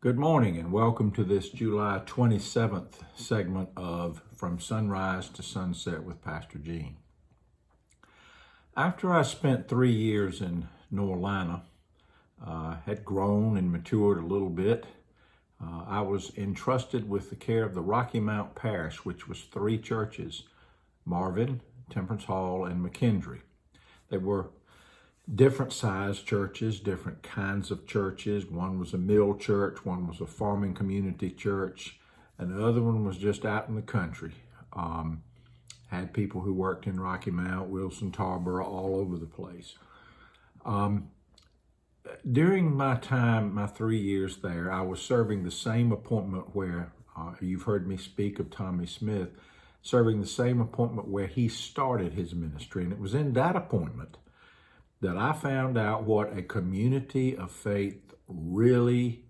Good morning and welcome to this July 27th segment of From Sunrise to Sunset with Pastor Gene. After I spent 3 years in North Carolina, had grown and matured a little bit, I was entrusted with the care of the Rocky Mount Parish, which was 3 churches, Marvin, Temperance Hall, and McKendree. They were different sized churches, different kinds of churches. One was a mill church, one was a farming community church, and the other one was just out in the country. Had people who worked in Rocky Mount, Wilson, Tarboro, all over the place. During my time, my 3 years there, I was serving the same appointment where, you've heard me speak of Tommy Smith, serving the same appointment where he started his ministry. And it was in that appointment that I found out what a community of faith really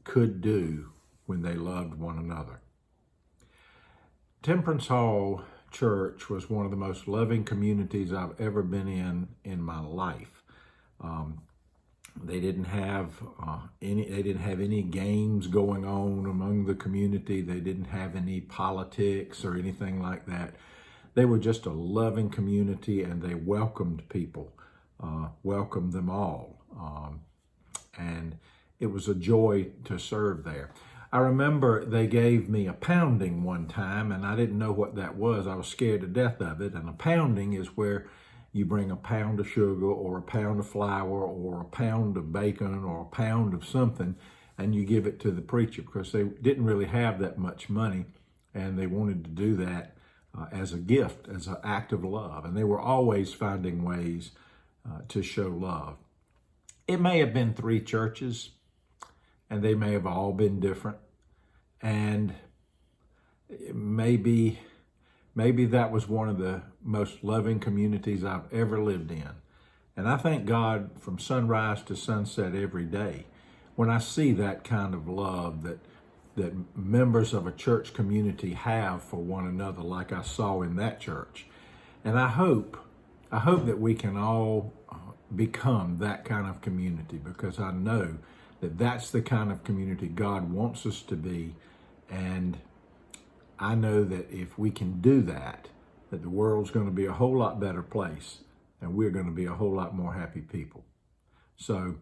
could do when they loved one another. Temperance Hall Church was one of the most loving communities I've ever been in my life. They didn't have any games going on among the community. They didn't have any politics or anything like that. They were just a loving community, and they welcomed people. Welcomed them all, and it was a joy to serve there. I remember they gave me a pounding one time, and I didn't know what that was. I was scared to death of it. And a pounding is where you bring a pound of sugar or a pound of flour or a pound of bacon or a pound of something, and you give it to the preacher, because they didn't really have that much money, and they wanted to do that as a gift, as an act of love. And they were always finding ways to show love. It may have been 3 churches, and they may have all been different, and maybe that was one of the most loving communities I've ever lived in. And I thank God from sunrise to sunset every day when I see that kind of love that members of a church community have for one another, like I saw in that church. And I hope that we can all become that kind of community, because I know that that's the kind of community God wants us to be. And I know that if we can do that, that the world's going to be a whole lot better place, and we're going to be a whole lot more happy people. So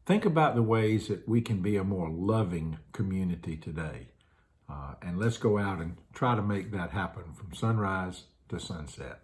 think about the ways that we can be a more loving community today. And let's go out and try to make that happen from sunrise to sunset.